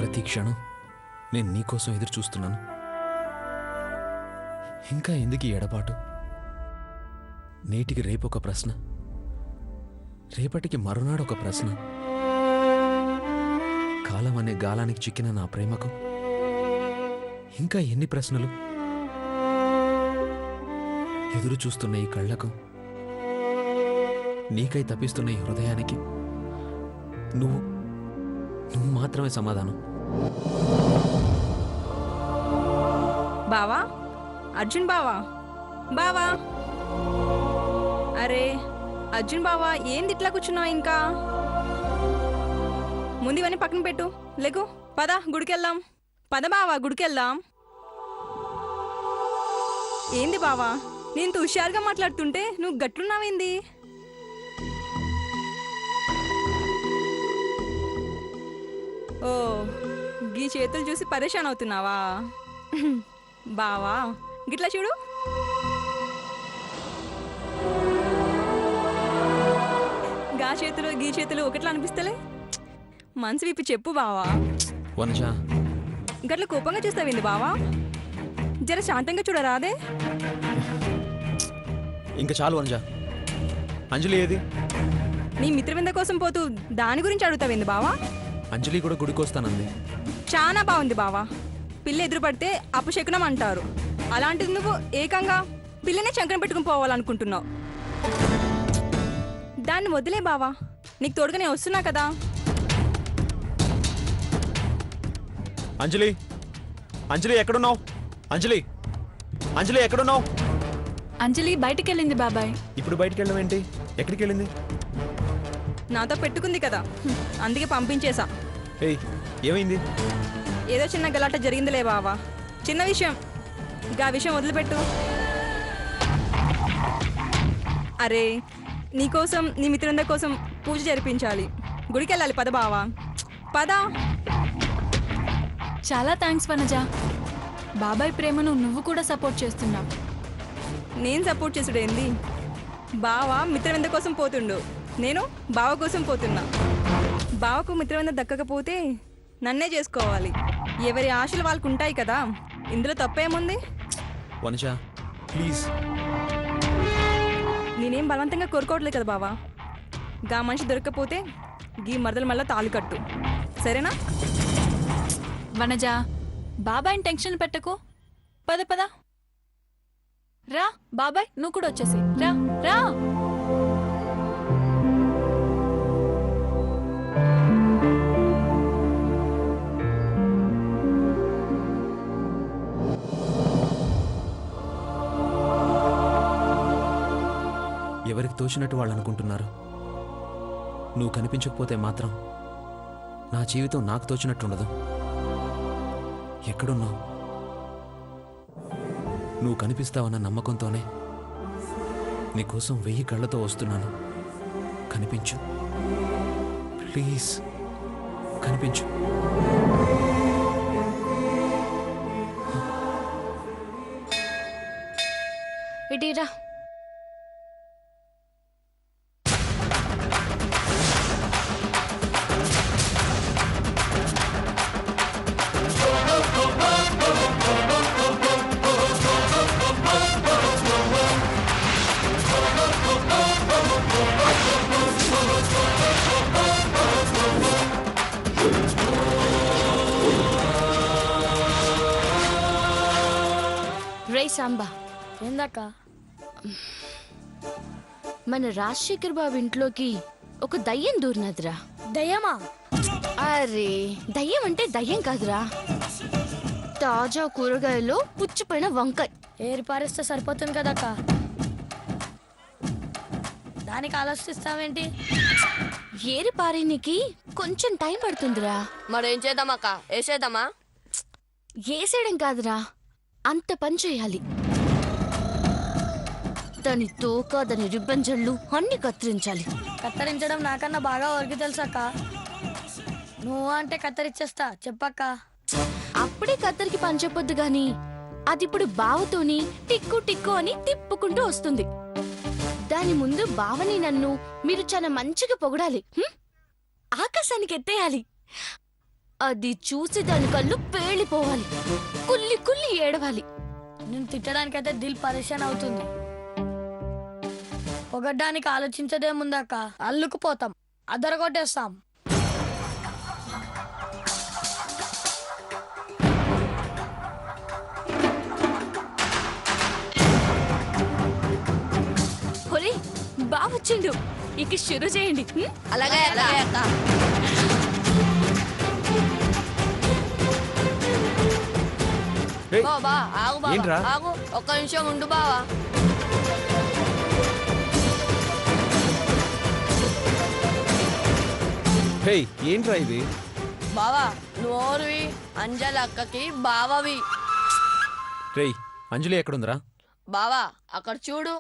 ప్రతి క్షణం నేను నీకోసం ఎదురు చూస్తున్నాను. ఇంకా ఎందుకు ఈ ఎడబాటు? నేటికి రేపొక ప్రశ్న, రేపటికి మరునాడు ఒక ప్రశ్న. కాలం అనే గాలానికి చిక్కిన నా ప్రేమకు ఇంకా ఎన్ని ప్రశ్నలు? ఎదురు చూస్తున్న ఈ కళ్ళకు, నీకై తప్పిస్తున్న ఈ హృదయానికి నువ్వు మాత్రమే సమాధానం. బావా, అర్జున్ బావా, బావా, అరే అర్జున్ బావా, ఏంది ఇట్లా కూర్చున్నావు? ఇంకా ముందు ఇవన్నీ పక్కన పెట్టు, లేకు పద గుడికెళ్దాం. పద బావా, గుడికెళ్దాం. ఏంది బావా, నేను హుషారుగా మాట్లాడుతుంటే నువ్వు గట్లున్నావేంది? ఓ, గీ చేతులు చూసి పరేషాన్ అవుతున్నావా? బావా గిట్లా చూడు. గా చేతులు గీ చేతులు ఒకట్లా అనిపిస్తలే? మనసు విప్పి చెప్పు బావా. వనజా, గట్ల కోపంగా చూస్తావింది బావా? జర శాంతంగా చూడరాదే? ఇంకా చాలు వనజా. అంజలి ఏది? నీ మిత్రవింద కోసం పోతూ దాని గురించి అడుగుతావింది బావా? అంజలి కూడా గుడికొస్తానంది. చాలా బాగుంది బావా. పిల్ల ఎదురు పడితే అపశకునం అంటారు. అలాంటిది నువ్వు ఏకంగా పిల్లనే చంకన పెట్టుకుని పోవాలనుకుంటున్నావు. దాన్ని వదిలే బావా, నీకు తోడుగా నేను వస్తున్నా కదా. అంజలి, అంజలి ఎక్కడున్నావు? అంజలి, అంజలి ఎక్కడున్నావు? అంజలి బయటికి వెళ్ళింది బాబాయ్. ఇప్పుడు బయటికి వెళ్ళడం ఏంటి? ఎక్కడికి వెళ్ళింది? నాతో పెట్టుకుంది కదా, అందుకే పంపించేశా. ఏయ్, ఏమైంది? ఏదో చిన్న గలాట జరిగిందిలే బావా, చిన్న విషయం. ఇంకా ఆ విషయం వదిలిపెట్టు. అరే నీకోసం, నీ మిత్రుంద కోసం పూజ జరిపించాలి. గుడికి వెళ్ళాలి. పద బావా, పద. చాలా థ్యాంక్స్ వనజ. బాబాయ్ ప్రేమను నువ్వు కూడా సపోర్ట్ చేస్తున్నావు. నేను సపోర్ట్ చేసుడు ఏంది? బావ మిత్రవింద కోసం పోతుండు, నేను బావ కోసం పోతున్నా. బావకు మిత్రవింద దక్కకపోతే నన్నే చేసుకోవాలి. ఎవరి ఆశలు వాళ్ళకు ఉంటాయి కదా, ఇందులో తప్పేముంది? వనజా ప్లీజ్. నేనేం బలవంతంగా కోరుకోవట్లేదు కదా బావా. గా మనిషి దొరకకపోతే గీ మరదలు మళ్ళా తాళి కట్టు, సరేనా? వనజ, బాబాయ్ని టెన్షన్ పెట్టకు. పద పద రా. బాబాయ్ నువ్వు కూడా వచ్చేసి రా రా. ఎవరికి తోచినట్టు వాళ్ళు అనుకుంటున్నారు. నువ్వు కనిపించకపోతే మాత్రం నా జీవితం నాకు తోచినట్టుండదు. ఎక్కడున్నావు? నువ్వు కనిపిస్తావన్న నమ్మకంతోనే నీకోసం 1000 కళ్ళతో వస్తున్నాను. కనిపించు ప్లీజ్, కనిపించు. ఇటీరా. రే సాంబా, ఏందక్క? మన రాజశేఖర్ బాబు ఇంట్లోకి ఒక దయ్యం దూరినదిరా. దయ్యమా? అరే దయ్యం అంటే దయ్యం కాదురా, తాజా కూరగాయలు పుచ్చిపోయిన వంకాయ. ఏరి పారేస్తే సరిపోతుంది కదక్క, దానికి ఆలోచిస్తావేంటి? ఏరి పారేనికి కొంచెం టైం పడుతుందిరా. మరేం చేద్దామక్క? వేసేద్దామా? ఏసేయడం కాదురా, అంత పని చేయాలి. దాని తోక, దాని రిబ్బన్ జళ్ళు అన్ని కత్తిరించాలి. కత్తరించడం నాకన్నా బాగా వరకు తెలుసక్క. నువ్వు అంటే కత్తరిచ్చేస్తా, చెప్పక్క. అప్పుడే కత్తరికి పని చెప్పొద్దు గాని, అదిప్పుడు బావతోని టిక్కు టిక్కు అని తిప్పుకుంటూ వస్తుంది. దాని ముందు బావని నన్ను మీరు చాలా మంచిగా పొగడాలి, ఆకాశానికి ఎత్తేయాలి. అది చూసి దాని కళ్ళు పేలిపోవాలి, కుల్లి కుల్లి ఏడవాలి. నేను తిట్టడానికైతే దిల్ పరేషాన్ అవుతుంది. పొగడ్డానికి ఆలోచించదేముందక్క, అల్లుకుపోతాం, అదరగొట్టేస్తాం. ఒరే బావొచ్చిండు, ఇక షురు చేయండి. అలాగే అలాగే అక్క. రేయ్, బా ఆగు ఏంట్రా? బావా ఆగు, ఒక్క నిమిషం ఉండు బావా. హేయ్ ఏంట్రా ఇది? బావా నోరువి, అంజలి అక్కకి బావవి. రేయ్ అంజలి ఎక్కడుందిరా? బావా అక్కడ చూడు.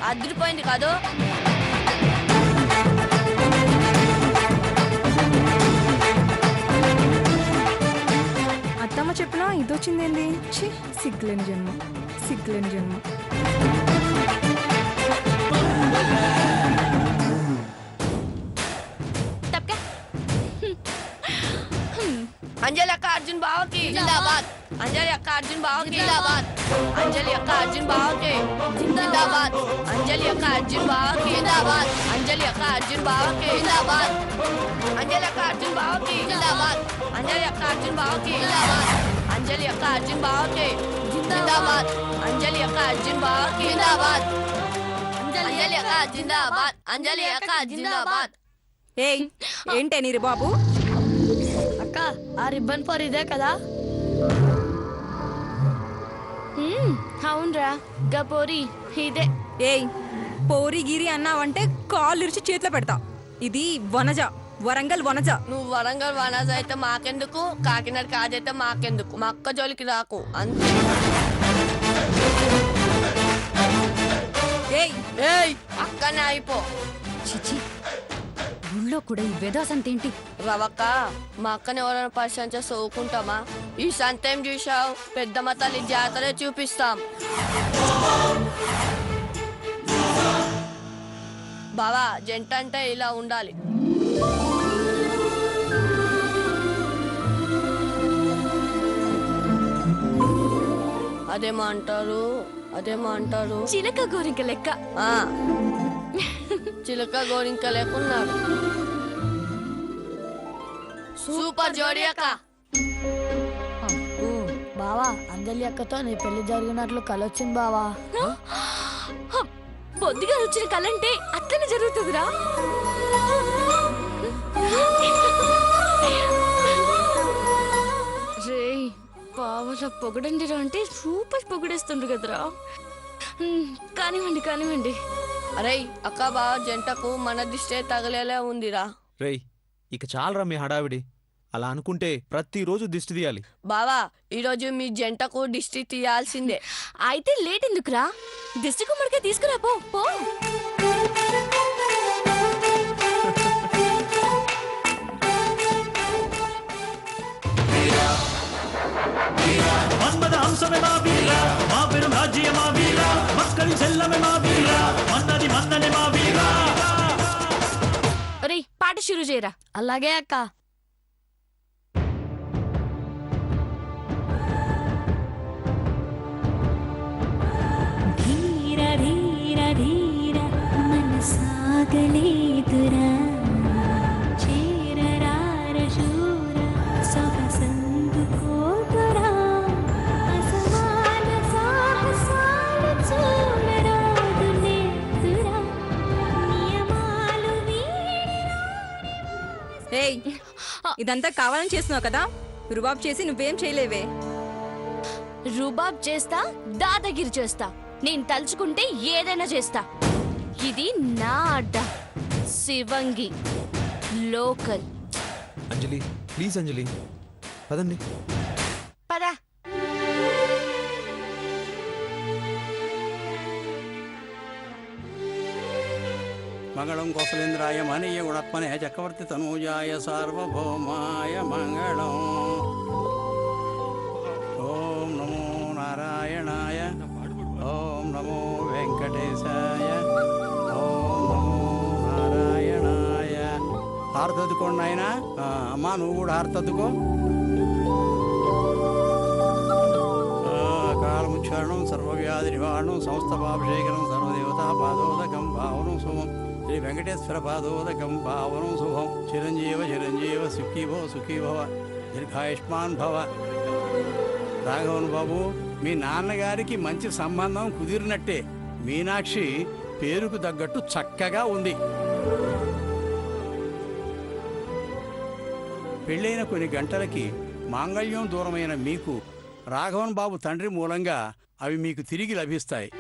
అదిరిపోయింది కాదు. అత్తమ్మ చెప్పినా ఇదొచ్చిందేంది? ఛీ, సిగ్గులేని జన్మ, సిగ్గులేని జన్మ. తప్పకా అంజలి అక్క అర్జున్ బావకి జిందాబాద్. అంజలి అక్క అర్జున్ బావకి జిందాబాద్. అంజలి అక్క అర్జున్ బావకి జిందాబాద్. అంజలి అక్క అర్జున్ బావకి జిందాబాద్. అంజలి అక్క అర్జున్ బావకి జిందాబాద్. అంజలి అక్క అర్జున్ బావకి జిందాబాద్. అంజలి అక్క అర్జున్ బావకి జిందాబాద్. అంజలి అక్క అర్జున్ బావకి జిందాబాద్. అంజలి అక్క అర్జున్ బావకి జిందాబాద్. అంజలి అక్క జిందాబాద్. అంజలి అక్క జిందాబాద్. ఏయ్ ఏంటే నీరు బాబు? అక్క ఆ రిబ్బన్ పోర్ ఇదే కదా? అవునరా గపోరి ఇదే. ఏయ్ పోరి గిరి అన్నావంటే కాళ్ళు ఇరిచి చేతిలో పెడతా. ఇది వనజ, వరంగల్ వనజ. నువ్వు వరంగల్ వనజ అయితే మాకెందుకు, కాకినాడ కాజైతే మాకెందుకు, మా అక్క జోలికి రాకు అంతే. ఏయ్ ఏయ్ అక్కనే అయిపో. చిచి, ఊళ్ళో కూడా ఈ వేదాసంతేంటి? రవక్క మా అక్కని ఎవరైనా పరిచయం చేసి ఊకుంటామా? ఈ సంతేం చూసావు, పెద్దమ్మ తల్లి జాతరే చూపిస్తాం. బావా జంట అంటే ఇలా ఉండాలి. అదేమో అంటారు చిలక గోరింక లెక్క. ఆ, చిలక గోరింక లేకున్నాడు. సూపర్ జోడి అక్క. బావా అంజలి అక్కతో నీ పెళ్లి జరిగినట్లు కలొచ్చింది బావా. పొద్దుగా వచ్చిన కలంటే అట్లనే జరుగుతుందిరా. రే బావలా పొగడండిరా అంటే సూపర్ పొగడేస్తుండ్రు కదరా. కానివ్వండి. అరే అక్క బావ జంటకు మన దిష్టే తగలేలా ఉందిరా. రేయ్ ఇక చాలరా మీ హడావిడి. అలా అనుకుంటే ప్రతిరోజు దిష్టి తీయాలి. బావా ఈరోజు మీ జంటకు దిష్టి తీయాల్సిందే. అయితే లేట్ ఎందుకురా, దిష్టి కుమ్మడికే తీసుకురా పో. మన్మద అంశమే మా వీర, మా పెరు రాజ్య మా వీర, మక్కడి చెల్లమే మా వీర, మన్నది మన్ననే మా వీర. ఒరే పాట షురు చేయరా. అలాగే అక్క. ధీర ధీర ధీర మనసార సాగలేదురా చేరరార శూర సొగసందుకోదురా అసమాన సాహసాలు చూడరాదు నేతురా నియమాలు ఏయ్ ఇదంతా కావాలని చేస్తున్నావు కదా రుబాబ్ చేసి నువ్వేం చేయలేవే. రుబాబ్ చేస్తా, దాదాగిరి చేస్తా, నేను తలుచుకుంటే ఏదైనా చేస్తా. ఇది నా అడ్డ, శివంగి లోకల్. అంజలి ప్లీజ్ అంజలి పదండి. పదా మంగళం కోసలేంద్రాయ మహనీయ గుణాత్మనే చక్రవర్తి తనూజాయ సార్వభౌమాయ మంగళం. ఓం నమో నారాయణాయ, ఓం నమో వెంకటేశాయ, ఓం నమో నారాయణాయ. హారతద్దుకోండి ఆయన. అమ్మా నువ్వు కూడా హారతద్దుకో. కాలముచ్చారణం సర్వవ్యాధి నివారణం సంస్థపాభిషేకరం సర్వదేవతా పాదోదకం భావనం శుభం. శ్రీ వెంకటేశ్వర పాదోదకం భావనం శుభం. చిరంజీవ చిరంజీవ సుఖీభవ సుఖీభవ దీర్ఘాయుష్మాన్ భవ. రాఘవన్ బాబు, మీ నాన్నగారికి మంచి సంబంధం కుదిరినట్టే. మీనాక్షి పేరుకు తగ్గట్టు చక్కగా ఉంది. పెళ్ళైన కొన్ని గంటలకి మాంగళ్యం దూరమైన మీకు రాఘవన్ బాబు తండ్రి మూలంగా అవి మీకు తిరిగి లభిస్తాయి.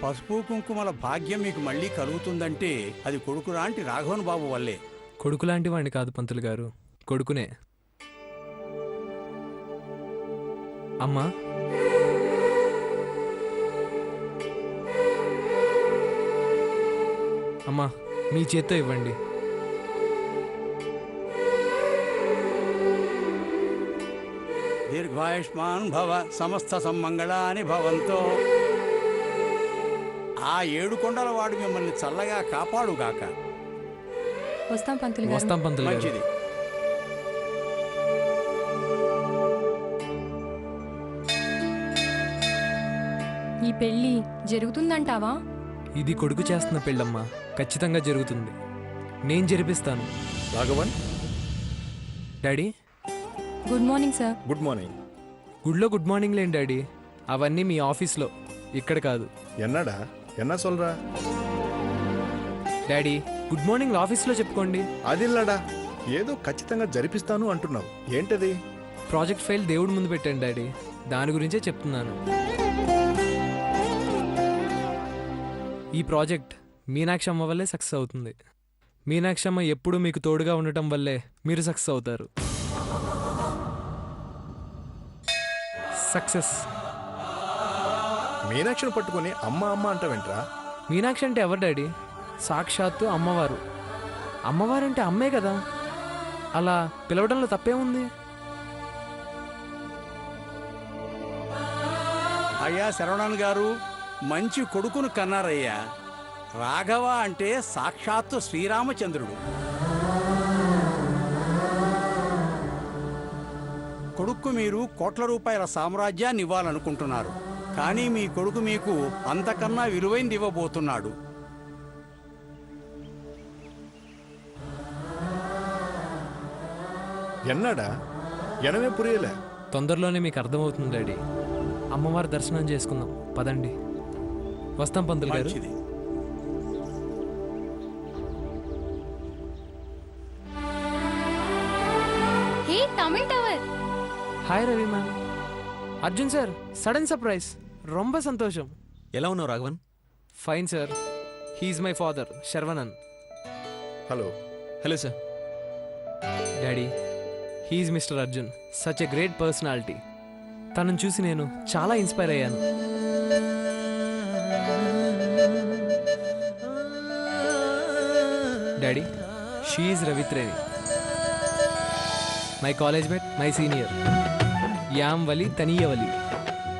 పసుపు కుంకుమల భాగ్యం మీకు మళ్ళీ కలుగుతుందంటే అది కొడుకు లాంటి రాఘవన్ బాబు వల్లే. కొడుకు లాంటి వాడిని కాదు పంతులు గారు, కొడుకునే. అమ్మా అమ్మా మీ చేత్తో ఇవ్వండి. దీర్ఘాయుష్మాన్ భవ సమస్త సమ్మంగళాని భవంతో. ఆ 7 కొండల వాడు మిమ్మల్ని చల్లగా కాపాడుగాక. వస్తాం పంతులు గారు. వస్తాం పంతులు గారు. మంచిది. ఈ పెళ్లి జరుగుతుందంటావా? ఇది కొడుకు చేస్తున్న పెళ్ళమ్మా, ఖచ్చితంగా జరుగుతుంది. నేను జరిపిస్తాను. Raghavan. Daddy good morning sir. Good morning. గుడ్లో గుడ్ మార్నింగ్ లేండి డాడీ, అవన్నీ మీ ఆఫీస్లో, ఇక్కడ కాదు. ఎన్నడా ఎన్నా సొల్రా డాడీ గుడ్ మార్నింగ్ ఆఫీస్లో చెప్పుకోండి. అదిల్లడా ఏదో ఖచ్చితంగా జరిపిస్తాను అంటున్నావు, ఏంటది? ప్రాజెక్ట్ ఫైల్ దేవుడి ముందు పెట్టండి డాడీ, దాని గురించే చెప్తున్నాను. ఈ ప్రాజెక్ట్ మీనాక్షి అమ్మ వల్లే సక్సెస్ అవుతుంది. మీనాక్షి అమ్మ ఎప్పుడూ మీకు తోడుగా ఉండటం వల్లే మీరు సక్సెస్ అవుతారు. సక్సెస్. మీనాక్షిని పట్టుకొని అమ్మ అమ్మ అంటావేంట్రా? మీనాక్షి అంటే ఎవరు డాడీ? సాక్షాత్తు అమ్మవారు. అమ్మవారంటే అమ్మే కదా, అలా పిలవడంలో తప్పేముంది? అయ్యా శరవణన్ గారు, మంచి కొడుకును కన్నారయ్యా. రాఘవ అంటే సాక్షాత్తు శ్రీరామచంద్రుడు. కొడుకు మీరు కోట్ల రూపాయల సామ్రాజ్యాన్ని ఇవ్వాలనుకుంటున్నారు, కానీ మీ కొడుకు మీకు అంతకన్నా విలువైంది ఇవ్వబోతున్నాడు. ఎన్నడా ఎనమే పురియలే. తొందరలోనే మీకు అర్థమవుతుంది డాడీ. అమ్మవారి దర్శనం చేసుకుందాం పదండి. వస్తాం పంతులు గారు. మంచిది. Hey Tamil tower. Hi Ravi ma'am. Arjun sir, sudden surprise, రొంబ సంతోషం. ఎలా ఉన్నావు Raghavan? Fine sir, he's my father Saravanan. Hello. Hello sir. Daddy, he's mister Arjun, such a great personality. తనను చూసి నేను చాలా ఇన్స్పైర్ అయ్యాను. డాడీ, షీ ఈజ్ రవిత్రేని, my college mate, my senior. యామ్ వలి తనీయవలి.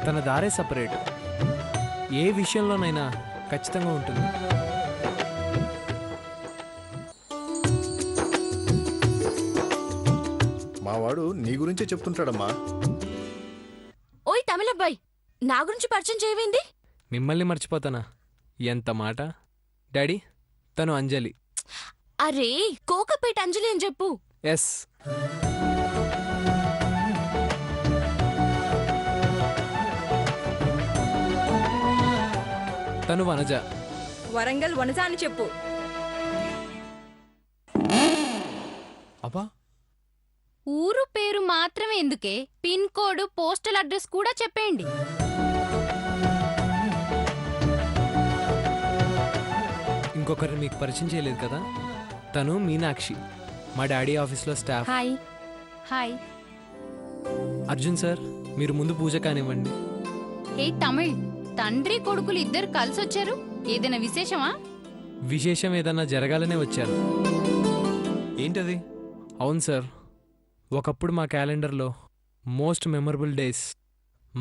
తన దారే సపరేట్, ఏ విషయంలోనైనా ఖచ్చితంగా ఉంటుంది. మావాడు నీ గురించే చెప్తుంటాడమ్మా. ఓయ్ తమిళబ్బాయ్, నా గురించి పరిచయం చేయవేంది? మిమ్మల్ని మర్చిపోతానా? ఎంత మాట. డాడీ, తను అంజలి. అరే కోకపేట అంజలి అని చెప్పు. ఎస్. తను వనజ. వరంగల్ వనజ అని చెప్పు. అబ్బా, ఊరు పేరు మాత్రమే ఎందుకే, పిన్ కోడ్, పోస్టల్ అడ్రస్ కూడా చెప్పేయండి. ఇంకొకరిని మీకు పరిచయం చేయలేదు కదా, తను మీనాక్షి, మా డాడీ ఆఫీస్లో staff. Hi. Hi. Arjun sir, మీరు ముందు పూజ కానివ్వండి. ఏ తమిళ్, తండ్రి కొడుకులు ఇద్దరు కలిసి వచ్చారు, ఏదైనా విశేషమా? విశేషం ఏదన్నా జరగాలనే వచ్చాను. ఏంటది? అవును సార్, ఒకప్పుడు మా క్యాలెండర్లో మోస్ట్ మెమరబుల్ డేస్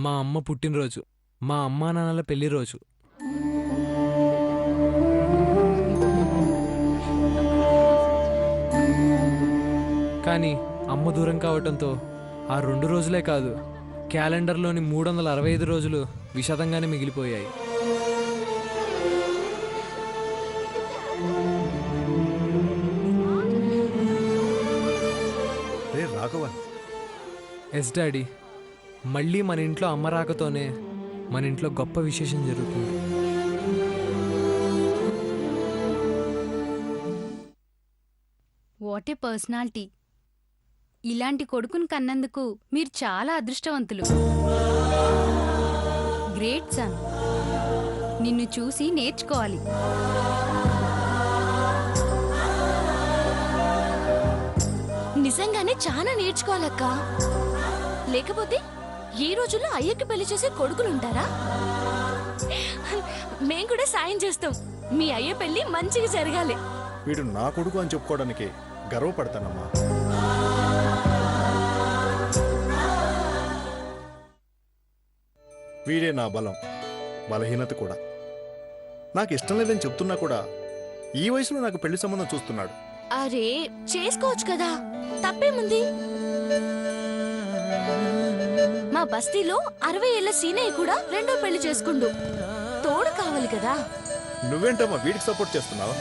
మా అమ్మ పుట్టినరోజు, మా అమ్మా నాన్నల పెళ్లి రోజు. కానీ అమ్మ దూరం కావటంతో ఆ 2 రోజులే కాదు, క్యాలెండర్లోని 365 రోజులు విషాదంగానే మిగిలిపోయాయి. రే రాఘవన్, ఎస్ డాడీ, మళ్ళీ మన ఇంట్లో అమ్మ రాకతోనే మన ఇంట్లో గొప్ప విశేషం జరుగుతుంది. What a personality. ఇలాంటి కొడుకుని కన్నందుకు మీరు చాలా అదృష్టవంతులు. Great sun. నిన్ను చూసి నేర్చుకోవాలి. నిజంగానే చాలా నేర్చుకోవాలక్క. లేకపోతే ఈ రోజుల్లో అయ్యకి పెళ్లి చేసే కొడుకులుంటారా? మేం కూడా సాయం చేస్తాం. మీ అయ్య పెళ్లి మంచిగా జరగాలి. వీడు నా కొడుకు అని చెప్పుకోవడానికి గర్వపడతానమ్మా. వీడే నా బలం, బలహీనత కూడా. నాకు ఇష్టం లేదని చెప్తున్నా కూడా ఈ వయసులో నాకు పెళ్లి సంబంధం చూస్తున్నాడు. అరే చేసుకోవచ్చు కదా, తప్పేముంది? మా బస్తీలో 60 ఏళ్ల సీనయ్య కూడా 2వ పెళ్లి చేసుకుండు. తోడు కావాలి కదా. నువ్వేంటమ్మా వీడికి సపోర్ట్ చేస్తున్నావా?